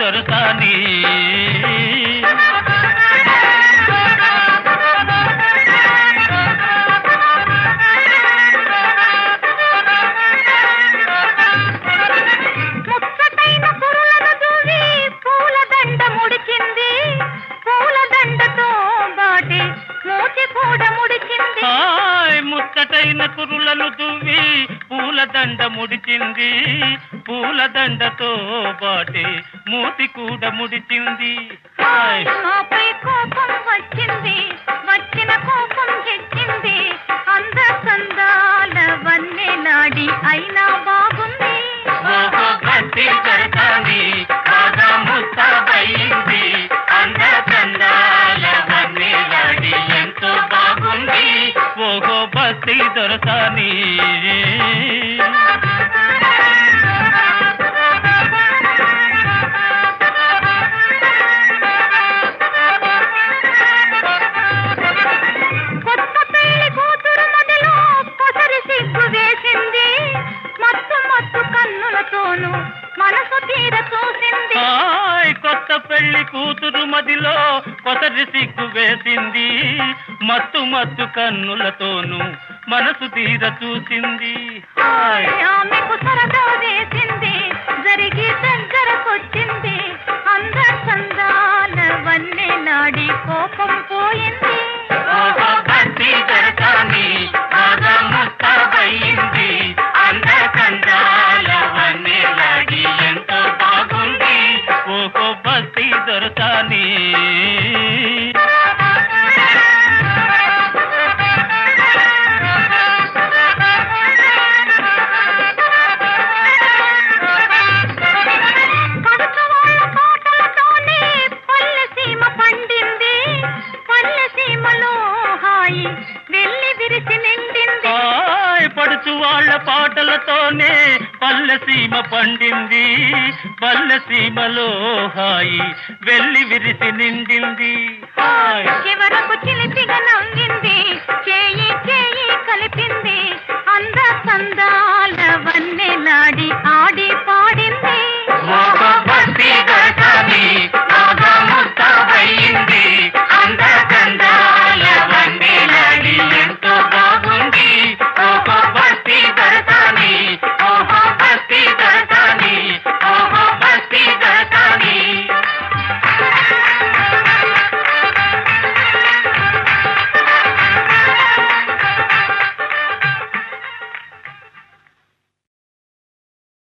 దొరసాని ముచ్చటైన కురులను దువ్వి పూలదండ ముడిచింది పూలదండతో బాటే మూతి కూడా ముడిచింది నాపై కోపం వచ్చింది వచ్చిన కోపం తెచ్చింది అంద సందాల వన్నె నాడి అయినా బాగుంది ఓహో గట్టి కడతాంది బాగా ముస్తాబయింది అంద సందాల వన్నె నాడి ఎంతో బాగుంది ఓహో బస్తి దొరసాని కొత్త పెళ్లి కూతురు మొదలు పొసరి సిగ్గు వేసింది మత్తు మత్తు కన్నులతోనూ మనసు తీర చూసింది కొత్త పెళ్లి కూతురు మదిలో కొసరి సిగ్గు వేసింది మత్తు మత్తు కన్నులతోనూ మనసు తీర చూసింది ఆమెకు సరదా వేసింది జరిగి దగ్గరకొచ్చింది అంద సందాల వన్నె నాడి కోపం పోయింది భక్తి దొరసాని బాగా ముస్తాబయింది అంద సందాల వన్నె నాడి ఎంతో బాగుంది ఓహో భక్తి దొరసాని పడుచు వాళ్ళ పాటలతోనే పల్లెసీమ పండింది పల్లెసీమలో హాయి వెళ్ళి విరిసి నిండింది చివరకు చిలిపిగా నవ్వింది చేయి చేయి కలిపి